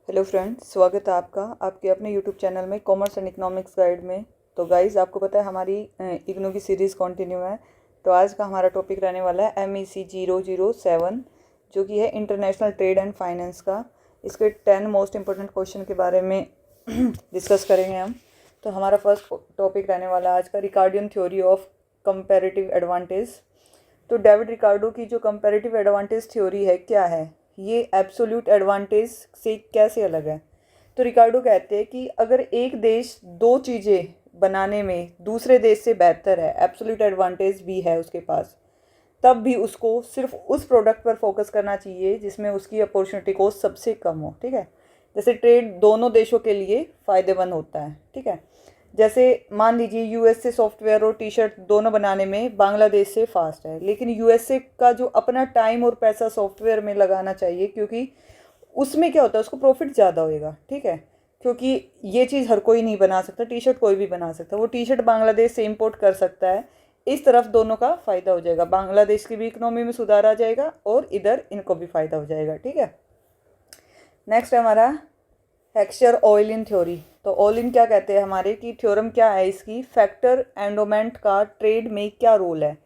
Hello friends, स्वागत है आपका आपके अपने यूट्यूब चैनल में कॉमर्स एंड इकोनॉमिक्स गाइड में। तो गाइस, आपको पता है हमारी इग्नू की सीरीज़ कंटिन्यू है। तो आज का हमारा टॉपिक रहने वाला है MEC 007, जो कि है इंटरनेशनल ट्रेड एंड फाइनेंस का। इसके 10 मोस्ट इंपॉर्टेंट क्वेश्चन के बारे में डिस्कस करेंगे हम। तो हमारा फर्स्ट टॉपिक रहने वाला है आज का Ricardian theory of comparative advantage. तो डेविड रिकार्डो की जो कंपैरेटिव एडवांटेज थ्योरी है क्या है, ये एब्सोल्यूट एडवांटेज से कैसे अलग है। तो रिकार्डो कहते हैं कि अगर एक देश दो चीज़ें बनाने में दूसरे देश से बेहतर है, एब्सोल्यूट एडवांटेज भी है उसके पास, तब भी उसको सिर्फ उस प्रोडक्ट पर फोकस करना चाहिए जिसमें उसकी अपॉर्चुनिटी कॉस्ट सबसे कम हो। ठीक है, जैसे ट्रेड दोनों देशों के लिए फ़ायदेमंद होता है। ठीक है, जैसे मान लीजिए यूएस से सॉफ्टवेयर और टी शर्ट दोनों बनाने में बांग्लादेश से फास्ट है, लेकिन यूएसए का जो अपना टाइम और पैसा सॉफ्टवेयर में लगाना चाहिए, क्योंकि उसमें क्या होता है उसको प्रॉफिट ज़्यादा होएगा। ठीक है, क्योंकि ये चीज़ हर कोई नहीं बना सकता, टी शर्ट कोई भी बना सकता, वो टी शर्ट बांग्लादेश से इम्पोर्ट कर सकता है। इस तरफ दोनों का फ़ायदा हो जाएगा, बांग्लादेश की भी इकोनॉमी में सुधार आ जाएगा और इधर इनको भी फ़ायदा हो जाएगा। ठीक है, नेक्स्ट है हमारा हेक्सचर ऑयलिन थ्योरी। तो ऑयलिन क्या कहते हैं हमारे की थ्योरम क्या है इसकी, फैक्टर एंडोमेंट का ट्रेड में क्या रोल है।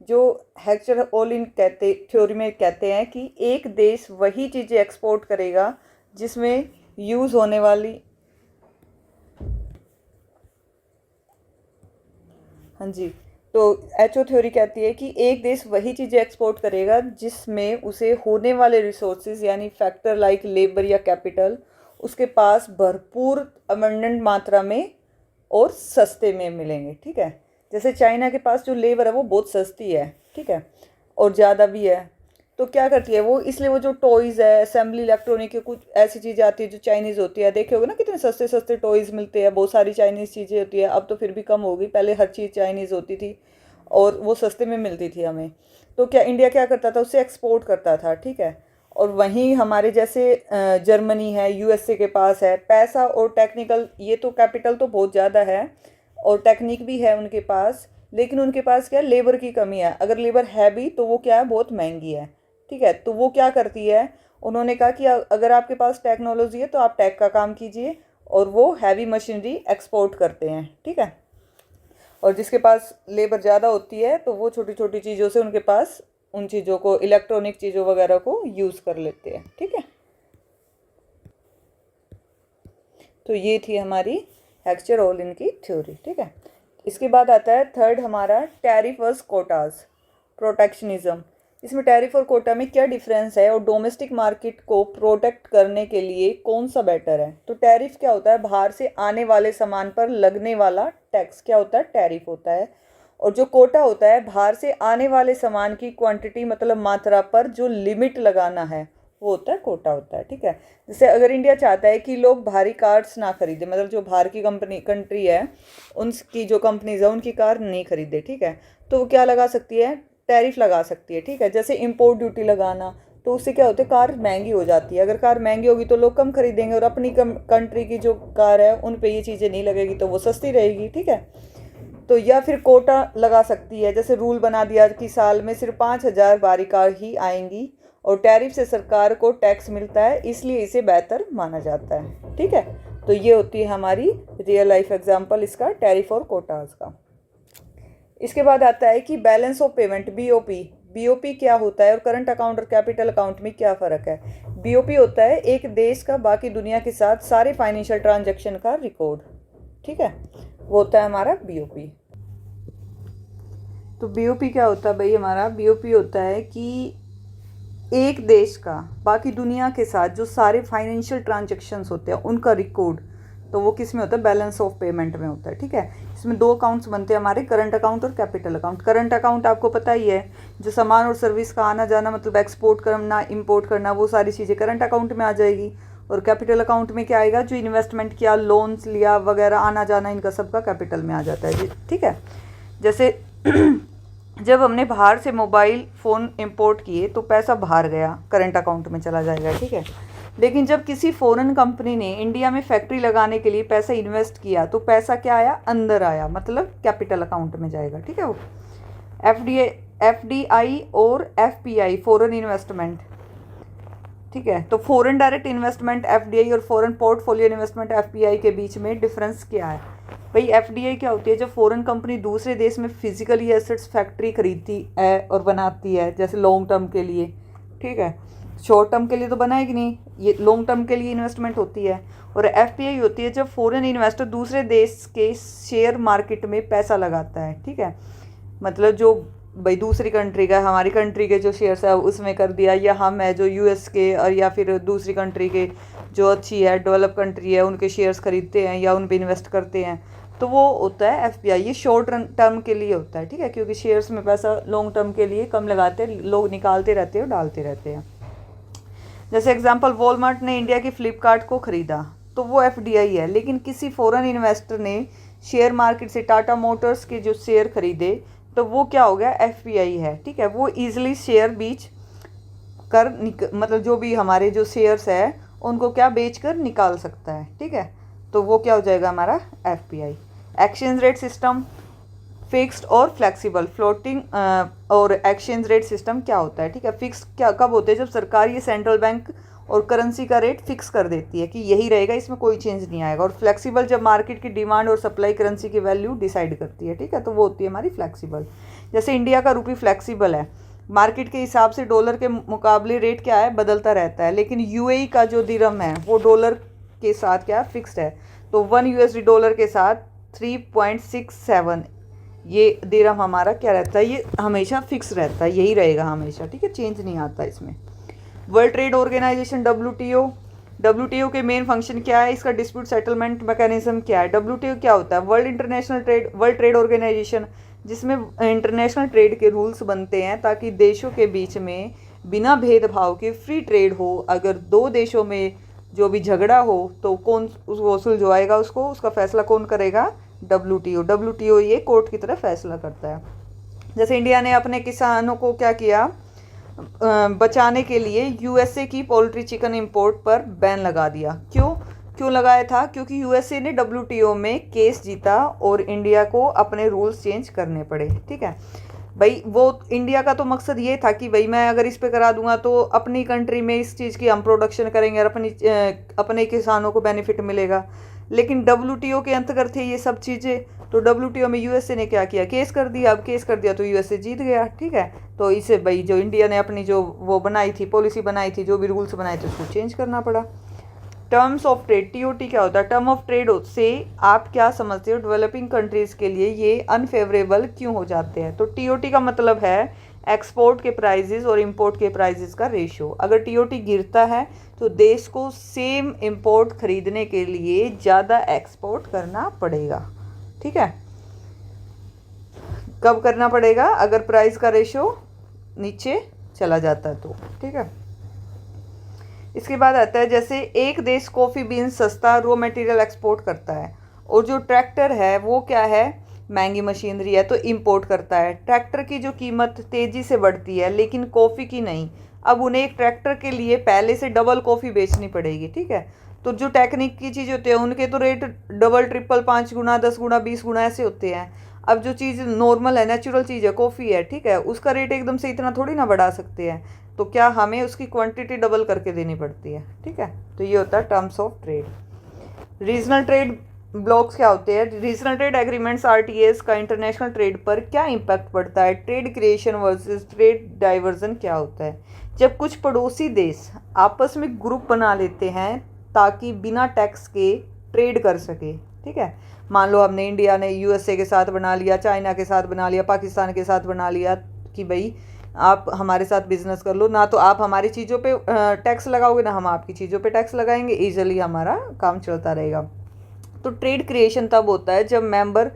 जो हेक्सचर ऑयलिन कहते थ्योरी में कहते हैं कि एक देश वही चीज़ें एक्सपोर्ट करेगा जिसमें यूज़ होने वाली, हाँ जी, तो एचओ थ्योरी कहती है कि एक देश वही चीज़ें एक्सपोर्ट करेगा जिसमें उसे होने वाले रिसोर्सेज यानी फैक्टर लाइक लेबर या कैपिटल उसके पास भरपूर अबंडेंट मात्रा में और सस्ते में मिलेंगे। ठीक है, जैसे चाइना के पास जो लेबर है वो बहुत सस्ती है। ठीक है, और ज़्यादा भी है। तो क्या करती है वो, इसलिए वो जो टॉयज़ है, असेंबली इलेक्ट्रॉनिक की कुछ ऐसी चीज़ें आती है जो चाइनीज़ होती है, देखे होगे ना कितने सस्ते सस्ते टॉयज़ मिलते हैं, बहुत सारी चाइनीज़ चीज़ें होती है। अब तो फिर भी कम होगी, पहले हर चीज़ चाइनीज़ होती थी और वो सस्ते में मिलती थी हमें। तो क्या इंडिया क्या करता था, उससे एक्सपोर्ट करता था। ठीक है, और वहीं हमारे जैसे जर्मनी है, यूएसए के पास है पैसा और टेक्निकल, ये तो कैपिटल तो बहुत ज़्यादा है और टेक्निक भी है उनके पास, लेकिन उनके पास क्या लेबर की कमी है। अगर लेबर है भी तो वो क्या है, बहुत महंगी है। ठीक है, तो वो क्या करती है, उन्होंने कहा कि अगर आपके पास टेक्नोलॉजी है तो आप टेक का काम कीजिए, और वो हैवी मशीनरी एक्सपोर्ट करते हैं। ठीक है, और जिसके पास लेबर ज़्यादा होती है तो वो छोटी छोटी चीज़ों से उनके पास उन चीज़ों को, इलेक्ट्रॉनिक चीज़ों वगैरह को यूज़ कर लेते हैं। ठीक है, तो ये थी हमारी हेक्सचर ऑयलिन की थ्योरी। ठीक है, इसके बाद आता है थर्ड हमारा टैरिफ वर्स कोटाज प्रोटेक्शनिज्म। इसमें टैरिफ और कोटा में क्या डिफरेंस है और डोमेस्टिक मार्केट को प्रोटेक्ट करने के लिए कौन सा बेटर है। तो टैरिफ क्या होता है, बाहर से आने वाले सामान पर लगने वाला टैक्स क्या होता है, टैरिफ होता है। और जो कोटा होता है, बाहर से आने वाले सामान की क्वांटिटी मतलब मात्रा पर जो लिमिट लगाना है वो होता है, कोटा होता है। ठीक है, जैसे अगर इंडिया चाहता है कि लोग भारी कार्स ना खरीदे, मतलब जो बाहर की कंट्री है उनकी जो कंपनीज है उनकी कार नहीं खरीदे, ठीक है, तो वो क्या लगा सकती है, टैरिफ लगा सकती है। ठीक है, जैसे इम्पोर्ट ड्यूटी लगाना, तो उससे क्या होता है, कार महंगी हो जाती है। अगर कार महंगी होगी तो लोग कम खरीदेंगे, और अपनी कंट्री की जो कार है उन पे ये चीज़ें नहीं लगेगी तो वो सस्ती रहेगी। ठीक है, तो या फिर कोटा लगा सकती है, जैसे रूल बना दिया कि साल में सिर्फ 5,000 बारी कार ही आएंगी और टैरिफ से सरकार को टैक्स मिलता है, इसलिए इसे बेहतर माना जाता है। ठीक है, तो ये होती है हमारी रियल लाइफ एग्जांपल इसका, टैरिफ और कोटाज का। इसके बाद आता है कि balance of payment, BOP. BOP क्या होता है और करंट अकाउंट और कैपिटल अकाउंट में क्या फ़र्क है। बीओपी होता है एक देश का बाकी दुनिया के साथ सारे फाइनेंशियल ट्रांजैक्शन का रिकॉर्ड। ठीक है, वो होता है हमारा बीओपी। तो बीओपी क्या होता है भाई, हमारा बीओपी होता है कि एक देश का बाकी दुनिया के साथ जो सारे फाइनेंशियल ट्रांजैक्शंस होते हैं उनका रिकॉर्ड, तो वो किस में होता है, बैलेंस ऑफ पेमेंट में होता है। ठीक है, इसमें दो अकाउंट्स बनते हैं हमारे, करंट अकाउंट और कैपिटल अकाउंट। करंट अकाउंट आपको पता ही है, जो सामान और सर्विस का आना जाना, मतलब एक्सपोर्ट करना, इंपोर्ट करना, वो सारी चीज़ें करंट अकाउंट में आ जाएगी। और कैपिटल अकाउंट में क्या आएगा, जो इन्वेस्टमेंट किया, लोन्स लिया वगैरह, आना जाना, इनका सबका कैपिटल में आ जाता है जी। ठीक है, जैसे जब हमने बाहर से मोबाइल फ़ोन इंपोर्ट किए तो पैसा बाहर गया, करंट अकाउंट में चला जाएगा। ठीक है, लेकिन जब किसी फॉरेन कंपनी ने इंडिया में फैक्ट्री लगाने के लिए पैसा इन्वेस्ट किया तो पैसा क्या आया, अंदर आया, मतलब कैपिटल अकाउंट में जाएगा। ठीक है, वो एफडीआई और एफपीआई फॉरेन इन्वेस्टमेंट, ठीक है। तो फॉरेन डायरेक्ट इन्वेस्टमेंट एफडीआई और फॉरेन पोर्टफोलियो इन्वेस्टमेंट एफपीआई के बीच में डिफरेंस क्या है? भाई एफडीआई क्या होती है? जब फॉरेन कंपनी दूसरे देश में फिजिकली एसेट्स फैक्ट्री खरीदती है और बनाती है, जैसे लॉन्ग टर्म के लिए, ठीक है, शॉर्ट टर्म के लिए तो बनाएगी नहीं, ये लॉन्ग टर्म के लिए इन्वेस्टमेंट होती है। और एफपीआई होती है जब फॉरेन इन्वेस्टर दूसरे देश के शेयर मार्केट में पैसा लगाता है, ठीक है, मतलब जो भाई दूसरी कंट्री का, हमारी कंट्री के जो शेयर्स है उसमें कर दिया, या हम है जो यूएस के और या फिर दूसरी कंट्री के जो अच्छी है डेवलप कंट्री है उनके शेयर्स खरीदते हैं या उन पर इन्वेस्ट करते हैं, तो वो होता है एफपीआई। ये शॉर्ट टर्म के लिए होता है, ठीक है, क्योंकि शेयर्स में पैसा लॉन्ग टर्म के लिए कम लगाते हैं, लोग निकालते रहते हैं और डालते रहते हैं। जैसे एग्जांपल, वॉलमार्ट ने इंडिया की फ्लिपकार्ट को खरीदा, तो वो एफडीआई है। लेकिन किसी फॉरेन इन्वेस्टर ने शेयर मार्केट से टाटा मोटर्स के जो शेयर खरीदे, तो वो क्या हो गया? एफपीआई है, ठीक है। वो ईजिली शेयर बेच कर मतलब जो भी हमारे जो शेयर्स है उनको क्या बेच कर निकाल सकता है, ठीक है, तो वो क्या हो जाएगा हमारा FPI. Exchange rate system fixed और फ्लेक्सिबल, फ्लोटिंग और एक्सचेंज रेट सिस्टम क्या होता है? ठीक है, फिक्स क्या कब होते हैं? जब सरकार ये सेंट्रल बैंक और करेंसी का रेट फिक्स कर देती है कि यही रहेगा, इसमें कोई चेंज नहीं आएगा। और फ्लेक्सिबल जब मार्केट की डिमांड और सप्लाई करेंसी की वैल्यू डिसाइड करती है, ठीक है, तो वो होती है हमारी फ्लेक्सिबल। जैसे इंडिया का रुपी फ्लेक्सिबल है, मार्केट के हिसाब से डॉलर के मुकाबले रेट क्या है? बदलता रहता है। लेकिन यूएई का जो दिरहम है वो डॉलर के साथ क्या फिक्स्ड है, तो 1 यूएसडी डॉलर के साथ 3.67 ये दिरहम हमारा क्या रहता है? ये हमेशा फिक्स रहता है, यही रहेगा हमेशा, ठीक है, चेंज नहीं आता इसमें। वर्ल्ड ट्रेड ऑर्गेनाइजेशन डब्ल्यूटीओ के मेन फंक्शन क्या है? इसका डिस्प्यूट सेटलमेंट मैकेनिज्म क्या है? डब्ल्यूटीओ क्या होता है? वर्ल्ड ट्रेड ऑर्गेनाइजेशन, जिसमें इंटरनेशनल ट्रेड के रूल्स बनते हैं ताकि देशों के बीच में बिना भेदभाव के फ्री ट्रेड हो। अगर दो देशों में जो भी झगड़ा हो तो कौन उसको सुलझाएगा, उसको उसका फैसला कौन करेगा? डब्ल्यूटीओ ये कोर्ट की तरह फैसला करता है। जैसे इंडिया ने अपने किसानों को क्या किया? बचाने के लिए यूएसए की पोल्ट्री चिकन इंपोर्ट पर बैन लगा दिया। क्यों लगाया था? क्योंकि यूएसए ने डब्ल्यूटीओ में केस जीता और इंडिया को अपने रूल्स चेंज करने पड़े, ठीक है भाई। वो इंडिया का तो मकसद ये था कि भाई मैं अगर इस पे करा दूंगा तो अपनी कंट्री में इस चीज़ की हम प्रोडक्शन करेंगे और अपने किसानों को बेनिफिट मिलेगा। लेकिन डब्ल्यूटीओ के अंतर्गत थे ये सब चीज़ें, तो डब्ल्यूटीओ में यूएसए ने क्या किया? केस कर दिया। अब केस कर दिया तो यूएसए जीत गया, ठीक है। तो इसे भाई जो इंडिया ने अपनी जो वो बनाई थी, पॉलिसी बनाई थी, जो भी रूल्स बनाए थे, उसको चेंज करना पड़ा। टर्म्स ऑफ ट्रेड, टीओटी क्या होता है? टर्म ऑफ ट्रेड से आप क्या समझते हो? डेवलपिंग कंट्रीज़ के लिए ये अनफेवरेबल क्यों हो जाते हैं? तो टीओटी का मतलब है एक्सपोर्ट के प्राइजेस और इंपोर्ट के प्राइजेस का रेशियो। अगर टीओटी गिरता है तो देश को सेम इंपोर्ट खरीदने के लिए ज़्यादा एक्सपोर्ट करना पड़ेगा, ठीक है। कब करना पड़ेगा? अगर प्राइस का रेशियो नीचे चला जाता है तो, ठीक है। इसके बाद आता है जैसे एक देश कॉफ़ी बीन्स सस्ता रॉ मटेरियल एक्सपोर्ट करता है और जो ट्रैक्टर है वो क्या है? महंगी मशीनरी है तो इंपोर्ट करता है। ट्रैक्टर की जो कीमत तेज़ी से बढ़ती है लेकिन कॉफ़ी की नहीं। अब उन्हें एक ट्रैक्टर के लिए पहले से डबल कॉफ़ी बेचनी पड़ेगी, ठीक है। तो जो टेक्निक की चीज़ होती है उनके तो रेट डबल ट्रिपल 5 गुना 10 गुना 20 गुना ऐसे होते हैं। अब जो चीज़ नॉर्मल है, नेचुरल चीज़ है, कॉफ़ी है, ठीक है, उसका रेट एकदम से इतना थोड़ी ना बढ़ा सकते हैं, तो क्या हमें उसकी क्वांटिटी डबल करके देनी पड़ती है, ठीक है। तो ये होता है terms of trade. Regional trade blocks क्या होते हैं? रीजनल ट्रेड एग्रीमेंट्स आरटीएस का इंटरनेशनल ट्रेड पर क्या इम्पैक्ट पड़ता है? Trade creation versus trade diversion क्या होता है? जब कुछ पड़ोसी देश आपस में ग्रुप बना लेते हैं ताकि बिना टैक्स के ट्रेड कर सके, ठीक है। मान लो हमने इंडिया ने यूएसए के साथ बना लिया, चाइना के साथ बना लिया, पाकिस्तान के साथ बना लिया कि भाई आप हमारे साथ बिजनेस कर लो, ना तो आप हमारी चीज़ों पे टैक्स लगाओगे ना हम आपकी चीज़ों पे टैक्स लगाएंगे, ईजिली हमारा काम चलता रहेगा। तो ट्रेड क्रिएशन तब होता है जब मेंबर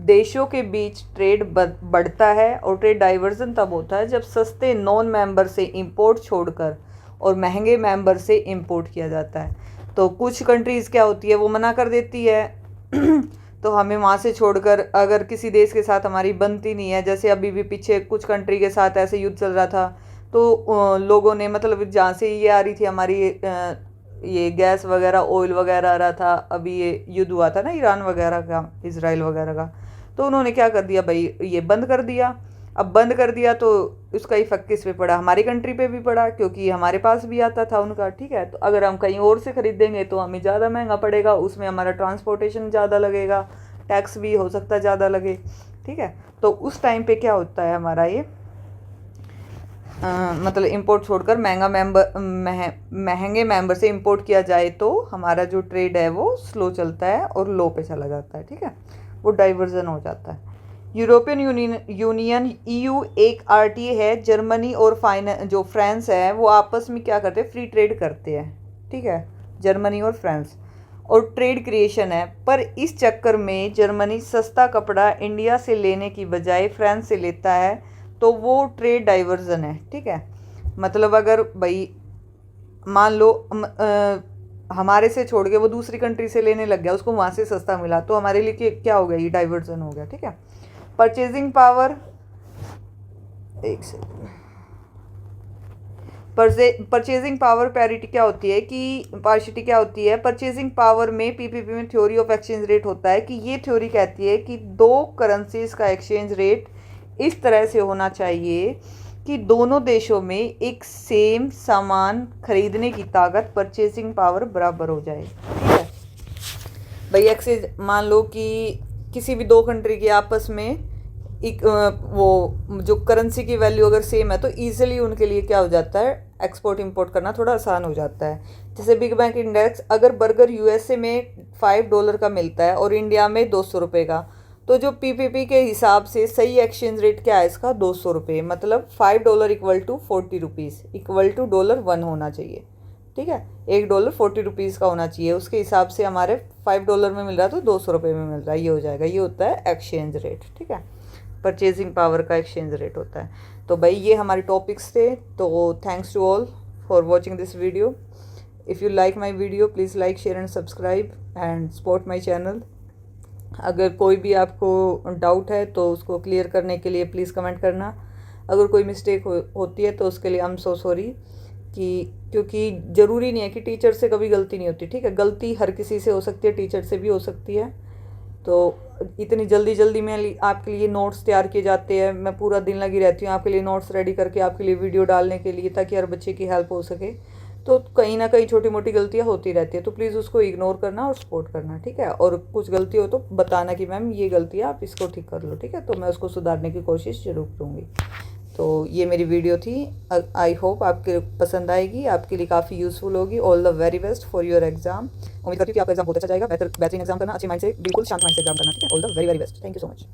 देशों के बीच ट्रेड बढ़ता है, और ट्रेड डाइवर्जन तब होता है जब सस्ते नॉन मेंबर से इंपोर्ट छोड़कर और महंगे मेंबर से इंपोर्ट किया जाता है। तो कुछ कंट्रीज़ क्या होती है, वो मना कर देती है तो हमें वहाँ से छोड़कर अगर किसी देश के साथ हमारी बनती नहीं है, जैसे अभी भी पीछे कुछ कंट्री के साथ ऐसे युद्ध चल रहा था, तो लोगों ने मतलब जहाँ से ये आ रही थी हमारी ये गैस वगैरह ऑयल वगैरह आ रहा था, अभी ये युद्ध हुआ था ना ईरान वगैरह का, इजराइल वगैरह का, तो उन्होंने क्या कर दिया भाई, ये बंद कर दिया। अब बंद कर दिया तो उसका इफेक्ट किस पे पड़ा, हमारी कंट्री पे भी पड़ा, क्योंकि हमारे पास भी आता था उनका, ठीक है। तो अगर हम कहीं और से खरीदेंगे तो हमें ज़्यादा महंगा पड़ेगा, उसमें हमारा ट्रांसपोर्टेशन ज़्यादा लगेगा, टैक्स भी हो सकता है ज़्यादा लगे, ठीक है। तो उस टाइम पे क्या होता है हमारा ये मतलब इंपोर्ट छोड़कर महंगे मेंबर से इंपोर्ट किया जाए तो हमारा जो ट्रेड है वो स्लो चलता है और लो पे चला जाता है, ठीक है, वो डाइवर्जन हो जाता है। यूरोपियन यूनियन ईयू एक आरटीए है, जर्मनी और जो फ्रांस है वो आपस में क्या करते हैं, फ्री ट्रेड करते हैं, ठीक है, जर्मनी और फ्रांस, और ट्रेड क्रिएशन है। पर इस चक्कर में जर्मनी सस्ता कपड़ा इंडिया से लेने की बजाय फ्रांस से लेता है, तो वो ट्रेड डाइवर्जन है, ठीक है। मतलब अगर भाई मान लो हमारे से छोड़ के वो दूसरी कंट्री से लेने लग गया, उसको वहाँ से सस्ता मिला, तो हमारे लिए क्या हो गया, ये डाइवर्जन हो गया, ठीक है। परचेजिंग पावर, एक सेकंड, परचेजिंग पावर पैरिटी क्या होती है कि पार्शिटी क्या होती है, परचेजिंग पावर में पीपीपी में थ्योरी ऑफ एक्सचेंज रेट होता है कि ये थ्योरी कहती है कि दो करेंसीज का एक्सचेंज रेट इस तरह से होना चाहिए कि दोनों देशों में एक सेम सामान खरीदने की ताकत, परचेजिंग पावर बराबर हो जाए, ठीक है भाई। एक्सचेंज मान लो कि किसी भी दो कंट्री के आपस में एक वो जो करेंसी की वैल्यू अगर सेम है तो ईजिली उनके लिए क्या हो जाता है, एक्सपोर्ट इंपोर्ट करना थोड़ा आसान हो जाता है। जैसे बिग बैंक इंडेक्स, अगर बर्गर यूएसए में $5 का मिलता है और इंडिया में 200 रुपये का, तो जो पीपीपी के हिसाब से सही एक्सचेंज रेट क्या है इसका, 200 रुपये, मतलब $5 equal to 40 rupees equal to $1 होना चाहिए, ठीक है। $1 40 रुपीज़ का होना चाहिए, उसके हिसाब से हमारे $5 में मिल रहा है तो 200 रुपये में मिल रहा है, ये हो जाएगा, ये होता है एक्सचेंज रेट, ठीक है। परचेजिंग पावर का एक्सचेंज रेट होता है। तो भाई ये हमारे टॉपिक्स थे। तो thanks to all for watching this video. If you like my video please like share and subscribe and support my channel. अगर कोई भी आपको डाउट है तो उसको क्लियर करने के लिए प्लीज़ कमेंट करना। अगर कोई मिस्टेक होती है तो उसके लिए आई एम सो सॉरी, क्योंकि ज़रूरी नहीं है कि टीचर से कभी गलती नहीं होती, ठीक है। गलती हर किसी से हो सकती है, टीचर से भी हो सकती है। तो इतनी जल्दी में आपके लिए नोट्स तैयार किए जाते हैं, मैं पूरा दिन लगी रहती हूँ आपके लिए नोट्स रेडी करके, आपके लिए वीडियो डालने के लिए, ताकि हर बच्चे की हेल्प हो सके। तो कहीं ना कहीं छोटी मोटी गलतियाँ होती रहती है, तो प्लीज़ उसको इग्नोर करना और सपोर्ट करना, ठीक है। और कुछ गलती हो तो बताना कि मैम ये गलती है, आप इसको ठीक कर लो, ठीक है। तो मैं उसको सुधारने की कोशिश जरूर करूँगी। तो ये मेरी वीडियो थी, आई होप आपके पसंद आएगी, आपके लिए काफ़ी यूज़फुल होगी। All the very best for your exam. उम्मीद करती हूँ कि आपका एग्जाम बहुत अच्छा जाएगा, बेहतरीन एग्जाम करना, अच्छे माइंड से, बिल्कुल शांत माइंड से एग्जाम करना, ठीक है। All the very best, thank you so much.